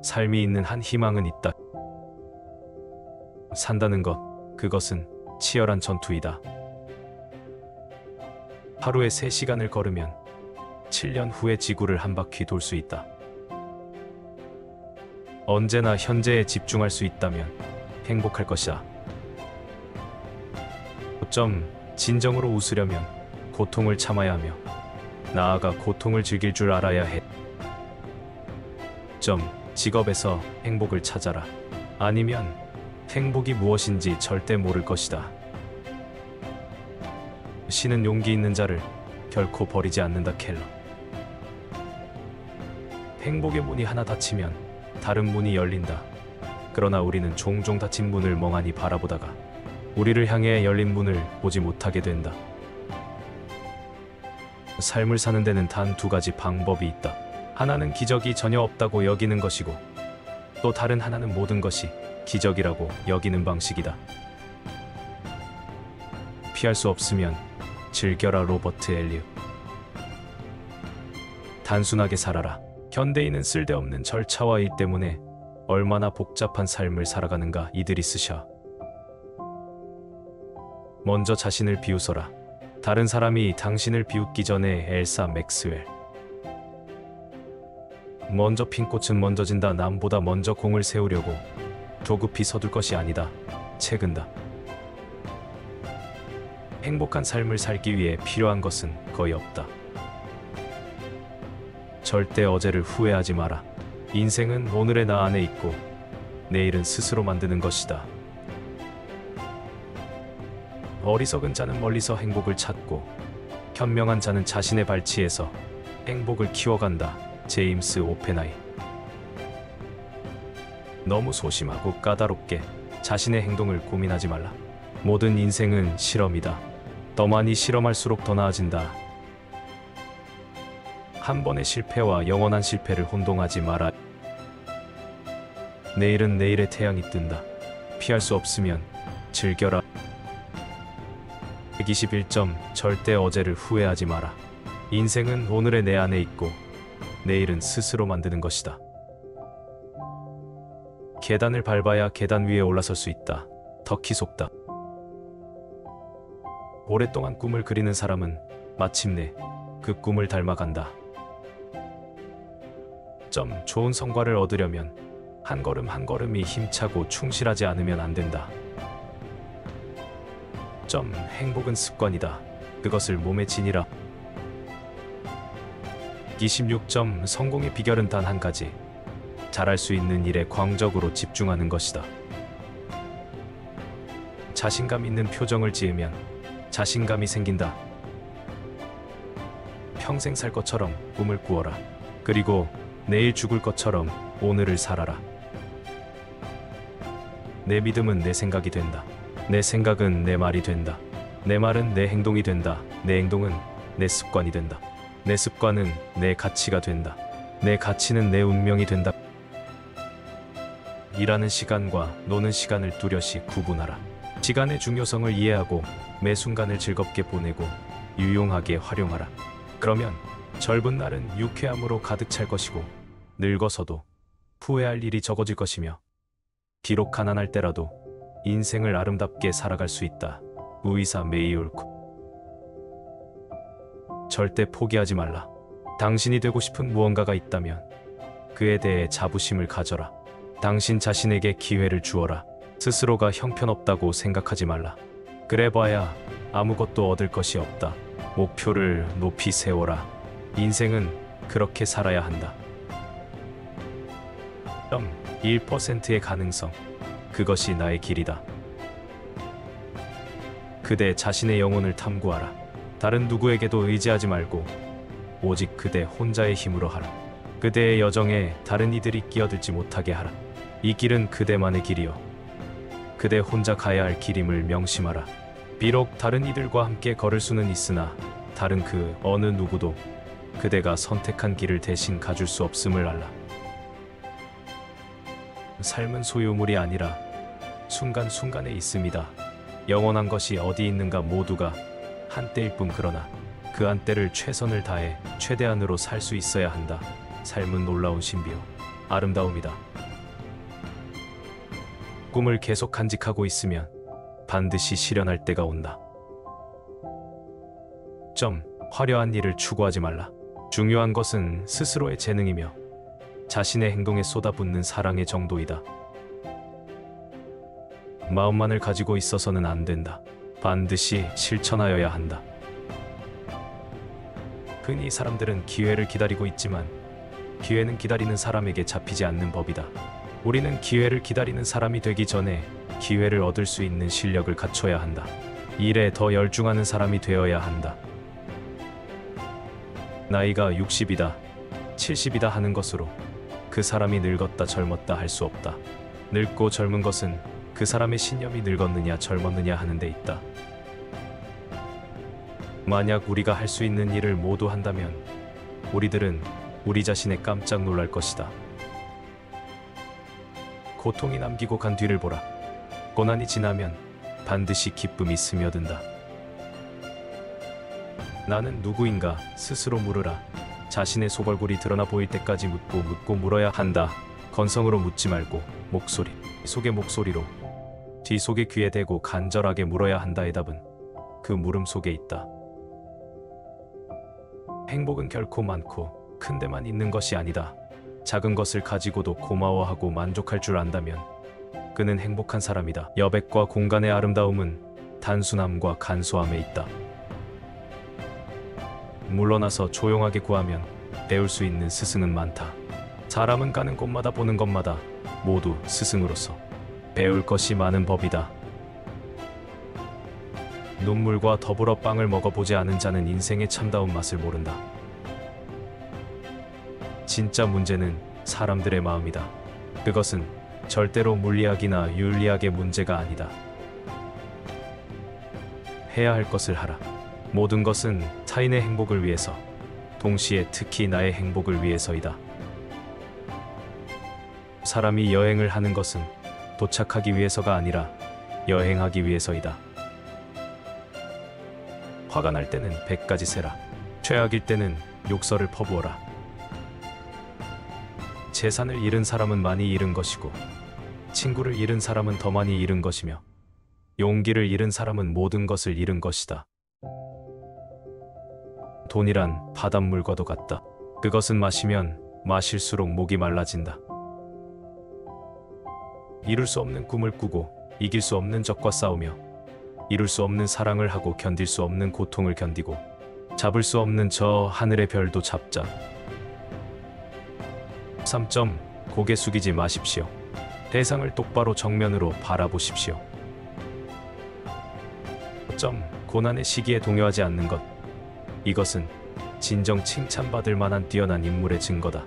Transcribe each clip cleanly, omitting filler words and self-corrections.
삶이 있는 한 희망은 있다. 산다는 것, 그것은 치열한 전투이다. 하루에 3시간을 걸으면 7년 후에 지구를 한 바퀴 돌 수 있다. 언제나 현재에 집중할 수 있다면 행복할 것이다. 진정으로 웃으려면 고통을 참아야 하며 나아가 고통을 즐길 줄 알아야 해. 직업에서 행복을 찾아라. 아니면 행복이 무엇인지 절대 모를 것이다. 신은 용기 있는 자를 결코 버리지 않는다. 켈러. 행복의 문이 하나 닫히면 다른 문이 열린다. 그러나 우리는 종종 닫힌 문을 멍하니 바라보다가 우리를 향해 열린 문을 보지 못하게 된다. 삶을 사는 데는 단 2가지 방법이 있다. 하나는 기적이 전혀 없다고 여기는 것이고, 또 다른 하나는 모든 것이 기적이라고 여기는 방식이다. 피할 수 없으면 즐겨라. 로버트 엘리엇. 단순하게 살아라. 현대인은 쓸데없는 절차와 일 때문에 얼마나 복잡한 삶을 살아가는가. 이드리스 샤. 먼저 자신을 비웃어라. 다른 사람이 당신을 비웃기 전에. 엘사 맥스웰. 먼저 핀 꽃은 먼저 진다. 남보다 먼저 공을 세우려고 조급히 서둘 것이 아니다. 채근다. 행복한 삶을 살기 위해 필요한 것은 거의 없다. 절대 어제를 후회하지 마라. 인생은 오늘의 나 안에 있고 내일은 스스로 만드는 것이다. 어리석은 자는 멀리서 행복을 찾고 현명한 자는 자신의 발치에서 행복을 키워간다. 제임스 오펜하이. 너무 소심하고 까다롭게 자신의 행동을 고민하지 말라. 모든 인생은 실험이다. 더 많이 실험할수록 더 나아진다. 한 번의 실패와 영원한 실패를 혼동하지 마라. 내일은 내일의 태양이 뜬다. 피할 수 없으면 즐겨라. 121점. 절대 어제를 후회하지 마라. 인생은 오늘의 내 안에 있고 내일은 스스로 만드는 것이다. 계단을 밟아야 계단 위에 올라설 수 있다. 터키 속담. 오랫동안 꿈을 그리는 사람은 마침내 그 꿈을 닮아간다. 좋은 성과를 얻으려면 한 걸음 한 걸음이 힘차고 충실하지 않으면 안 된다. 행복은 습관이다. 그것을 몸에 지니라. 26점. 성공의 비결은 단 한 가지. 잘할 수 있는 일에 광적으로 집중하는 것이다. 자신감 있는 표정을 지으면 자신감이 생긴다. 평생 살 것처럼 꿈을 꾸어라. 그리고 내일 죽을 것처럼 오늘을 살아라. 내 믿음은 내 생각이 된다. 내 생각은 내 말이 된다. 내 말은 내 행동이 된다. 내 행동은 내 습관이 된다. 내 습관은 내 가치가 된다. 내 가치는 내 운명이 된다. 일하는 시간과 노는 시간을 뚜렷이 구분하라. 시간의 중요성을 이해하고 매 순간을 즐겁게 보내고 유용하게 활용하라. 그러면 젊은 날은 유쾌함으로 가득 찰 것이고 늙어서도 후회할 일이 적어질 것이며 비록 가난할 때라도 인생을 아름답게 살아갈 수 있다. 루이사 메이 올코. 절대 포기하지 말라. 당신이 되고 싶은 무언가가 있다면 그에 대해 자부심을 가져라. 당신 자신에게 기회를 주어라. 스스로가 형편없다고 생각하지 말라. 그래봐야 아무것도 얻을 것이 없다. 목표를 높이 세워라. 인생은 그렇게 살아야 한다. 1%의 가능성. 그것이 나의 길이다. 그대 자신의 영혼을 탐구하라. 다른 누구에게도 의지하지 말고 오직 그대 혼자의 힘으로 하라. 그대의 여정에 다른 이들이 끼어들지 못하게 하라. 이 길은 그대만의 길이요 그대 혼자 가야 할 길임을 명심하라. 비록 다른 이들과 함께 걸을 수는 있으나 다른 그 어느 누구도 그대가 선택한 길을 대신 가줄 수 없음을 알라. 삶은 소유물이 아니라 순간순간에 있습니다. 영원한 것이 어디 있는가. 모두가 한때일 뿐. 그러나 그 한때를 최선을 다해 최대한으로 살 수 있어야 한다. 삶은 놀라운 신비요 아름다움이다. 꿈을 계속 간직하고 있으면 반드시 실현할 때가 온다. 화려한 일을 추구하지 말라. 중요한 것은 스스로의 재능이며 자신의 행동에 쏟아붓는 사랑의 정도이다. 마음만을 가지고 있어서는 안 된다. 반드시 실천하여야 한다. 흔히 사람들은 기회를 기다리고 있지만 기회는 기다리는 사람에게 잡히지 않는 법이다. 우리는 기회를 기다리는 사람이 되기 전에 기회를 얻을 수 있는 실력을 갖춰야 한다. 일에 더 열중하는 사람이 되어야 한다. 나이가 60이다, 70이다 하는 것으로 그 사람이 늙었다 젊었다 할 수 없다. 늙고 젊은 것은 그 사람의 신념이 늙었느냐 젊었느냐 하는 데 있다. 만약 우리가 할 수 있는 일을 모두 한다면 우리들은 우리 자신에 깜짝 놀랄 것이다. 고통이 남기고 간 뒤를 보라. 고난이 지나면 반드시 기쁨이 스며든다. 나는 누구인가 스스로 물으라. 자신의 소골골이 드러나 보일 때까지 묻고 물어야 한다. 건성으로 묻지 말고 목소리 속의 목소리로, 뒤 속의 귀에 대고 간절하게 물어야 한다의 답은 그 물음 속에 있다. 행복은 결코 많고 큰 데만 있는 것이 아니다. 작은 것을 가지고도 고마워하고 만족할 줄 안다면 그는 행복한 사람이다. 여백과 공간의 아름다움은 단순함과 간소함에 있다. 물러나서 조용하게 구하면 배울 수 있는 스승은 많다. 사람은 가는 곳마다 보는 것마다 모두 스승으로서 배울 것이 많은 법이다. 눈물과 더불어 빵을 먹어보지 않은 자는 인생의 참다운 맛을 모른다. 진짜 문제는 사람들의 마음이다. 그것은 절대로 물리학이나 윤리학의 문제가 아니다. 해야 할 것을 하라. 모든 것은 타인의 행복을 위해서, 동시에 특히 나의 행복을 위해서이다. 사람이 여행을 하는 것은 도착하기 위해서가 아니라 여행하기 위해서이다. 화가 날 때는 100가지 세라. 최악일 때는 욕설을 퍼부어라. 재산을 잃은 사람은 많이 잃은 것이고 친구를 잃은 사람은 더 많이 잃은 것이며 용기를 잃은 사람은 모든 것을 잃은 것이다. 돈이란 바닷물과도 같다. 그것은 마시면 마실수록 목이 말라진다. 이룰 수 없는 꿈을 꾸고 이길 수 없는 적과 싸우며 이룰 수 없는 사랑을 하고 견딜 수 없는 고통을 견디고 잡을 수 없는 저 하늘의 별도 잡자. 3. 고개 숙이지 마십시오. 대상을 똑바로 정면으로 바라보십시오. 5. 고난의 시기에 동요하지 않는 것. 이것은 진정 칭찬받을 만한 뛰어난 인물의 증거다.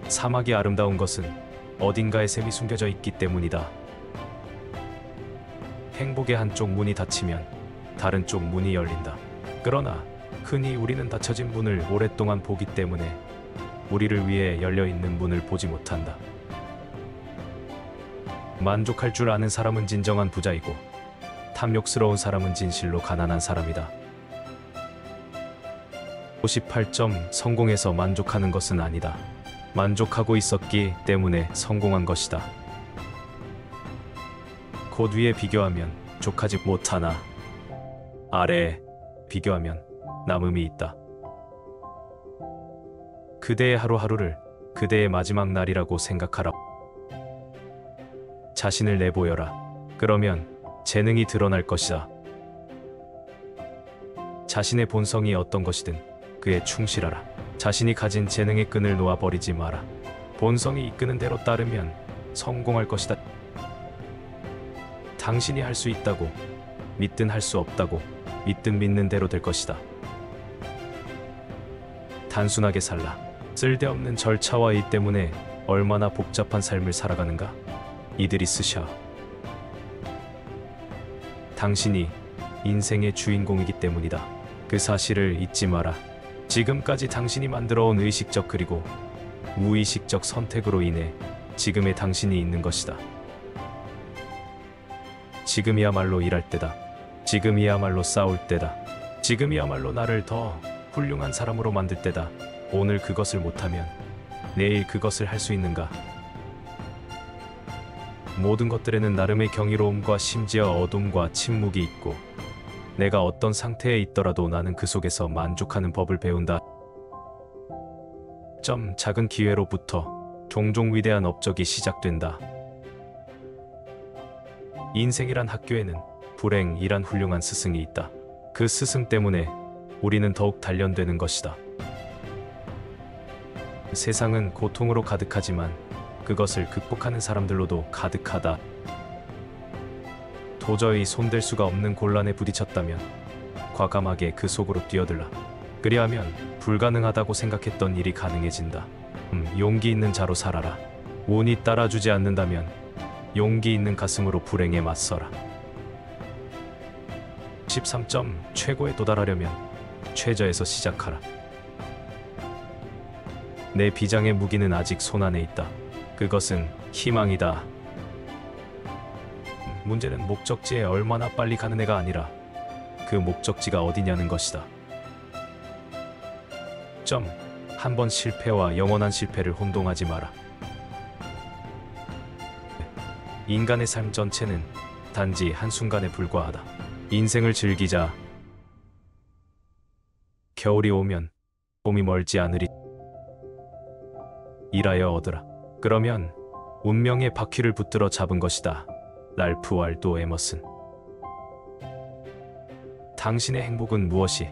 사막이 아름다운 것은 어딘가에 샘이 숨겨져 있기 때문이다. 행복의 한쪽 문이 닫히면 다른 쪽 문이 열린다. 그러나 흔히 우리는 닫혀진 문을 오랫동안 보기 때문에 우리를 위해 열려있는 문을 보지 못한다. 만족할 줄 아는 사람은 진정한 부자이고 탐욕스러운 사람은 진실로 가난한 사람이다. 58. 성공해서 만족하는 것은 아니다. 만족하고 있었기 때문에 성공한 것이다. 곧 위에 비교하면 족하지 못하나 아래에 비교하면 남음이 있다. 그대의 하루하루를 그대의 마지막 날이라고 생각하라. 자신을 내보여라. 그러면 재능이 드러날 것이다. 자신의 본성이 어떤 것이든 그에 충실하라. 자신이 가진 재능의 끈을 놓아버리지 마라. 본성이 이끄는 대로 따르면 성공할 것이다. 당신이 할 수 있다고 믿든 할 수 없다고 믿든 믿는 대로 될 것이다. 단순하게 살라. 쓸데없는 절차와 일 때문에 얼마나 복잡한 삶을 살아가는가. 이들이 쓰셔. 당신이 인생의 주인공이기 때문이다. 그 사실을 잊지 마라. 지금까지 당신이 만들어온 의식적 그리고 무의식적 선택으로 인해 지금의 당신이 있는 것이다. 지금이야말로 일할 때다. 지금이야말로 싸울 때다. 지금이야말로 나를 더 훌륭한 사람으로 만들 때다. 오늘 그것을 못하면 내일 그것을 할 수 있는가? 모든 것들에는 나름의 경이로움과 심지어 어둠과 침묵이 있고 내가 어떤 상태에 있더라도 나는 그 속에서 만족하는 법을 배운다. 작은 기회로부터 종종 위대한 업적이 시작된다. 인생이란 학교에는 불행이란 훌륭한 스승이 있다. 그 스승 때문에 우리는 더욱 단련되는 것이다. 세상은 고통으로 가득하지만 그것을 극복하는 사람들로도 가득하다. 도저히 손댈 수가 없는 곤란에 부딪혔다면 과감하게 그 속으로 뛰어들라. 그리하면 불가능하다고 생각했던 일이 가능해진다. 용기 있는 자로 살아라. 운이 따라주지 않는다면 용기 있는 가슴으로 불행에 맞서라. 13점 최고에 도달하려면 최저에서 시작하라. 내 비장의 무기는 아직 손안에 있다. 그것은 희망이다. 문제는 목적지에 얼마나 빨리 가는 애가 아니라 그 목적지가 어디냐는 것이다. 한 번 실패와 영원한 실패를 혼동하지 마라. 인간의 삶 전체는 단지 한순간에 불과하다. 인생을 즐기자. 겨울이 오면 봄이 멀지 않으리. 일하여 얻으라. 그러면 운명의 바퀴를 붙들어 잡은 것이다. 랄프 waldo 에머슨. 당신의 행복은 무엇이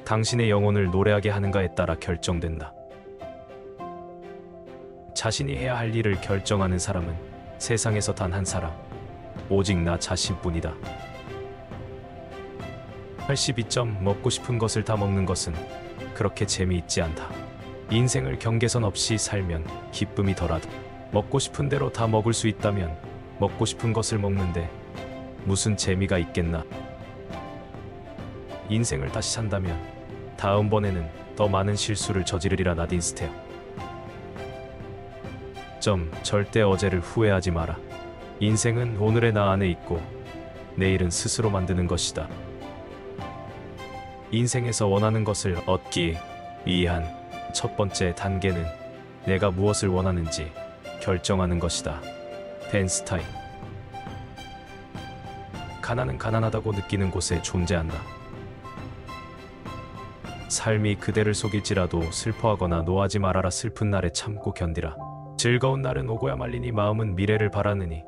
당신의 영혼을 노래하게 하는가에 따라 결정된다. 자신이 해야 할 일을 결정하는 사람은 세상에서 단 한 사람, 오직 나 자신뿐이다. 82점 먹고 싶은 것을 다 먹는 것은 그렇게 재미있지 않다. 인생을 경계선 없이 살면 기쁨이 덜하다. 먹고 싶은 대로 다 먹을 수 있다면 먹고 싶은 것을 먹는데 무슨 재미가 있겠나. 인생을 다시 산다면 다음번에는 더 많은 실수를 저지르리라. 나딘 스테어. 절대 어제를 후회하지 마라. 인생은 오늘의 나 안에 있고 내일은 스스로 만드는 것이다. 인생에서 원하는 것을 얻기 위한 첫 번째 단계는 내가 무엇을 원하는지 결정하는 것이다. 벤 스타인. 가난은 가난하다고 느끼는 곳에 존재한다. 삶이 그대를 속일지라도 슬퍼하거나 노하지 말아라. 슬픈 날에 참고 견디라. 즐거운 날은 오고야 말리니 마음은 미래를 바라느니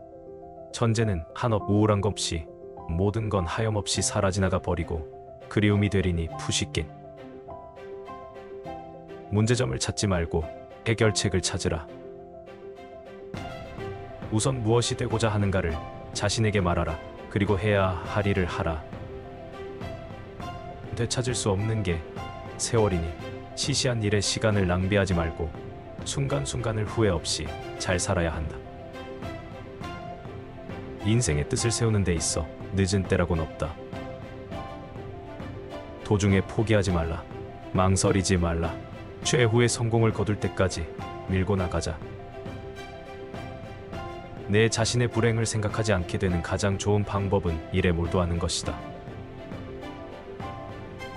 천재는 한없 우울한 것 없이 모든 건 하염없이 사라지나가 버리고 그리움이 되리니 푸시낀. 문제점을 찾지 말고 해결책을 찾으라. 우선 무엇이 되고자 하는가를 자신에게 말하라. 그리고 해야 할 일을 하라. 되찾을 수 없는 게 세월이니 시시한 일에 시간을 낭비하지 말고 순간순간을 후회 없이 잘 살아야 한다. 인생의 뜻을 세우는 데 있어 늦은 때라고는 없다. 도중에 포기하지 말라. 망설이지 말라. 최후의 성공을 거둘 때까지 밀고 나가자. 내 자신의 불행을 생각하지 않게 되는 가장 좋은 방법은 일에 몰두하는 것이다.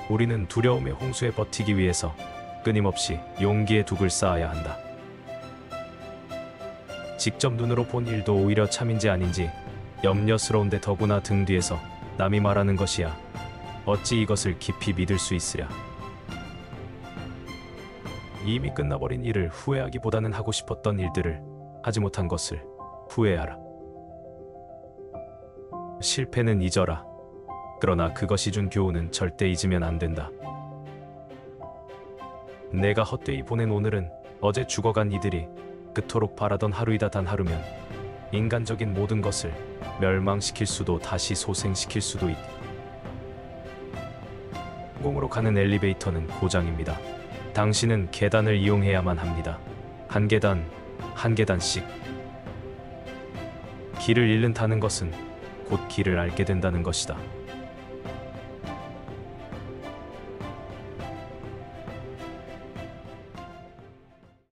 우리는 두려움의 홍수에 버티기 위해서 끊임없이 용기의 둑을 쌓아야 한다. 직접 눈으로 본 일도 오히려 참인지 아닌지 염려스러운데 더구나 등 뒤에서 남이 말하는 것이야 어찌 이것을 깊이 믿을 수 있으랴. 이미 끝나버린 일을 후회하기보다는 하고 싶었던 일들을 하지 못한 것을 후회하라. 실패는 잊어라. 그러나 그것이 준 교훈은 절대 잊으면 안 된다. 내가 헛되이 보낸 오늘은 어제 죽어간 이들이 그토록 바라던 하루이다. 단 하루면 인간적인 모든 것을 멸망시킬 수도 다시 소생시킬 수도 있다. 성공으로 가는 엘리베이터는 고장입니다. 당신은 계단을 이용해야만 합니다. 한 계단, 한 계단씩. 길을 잃는다는 것은 곧 길을 알게 된다는 것이다.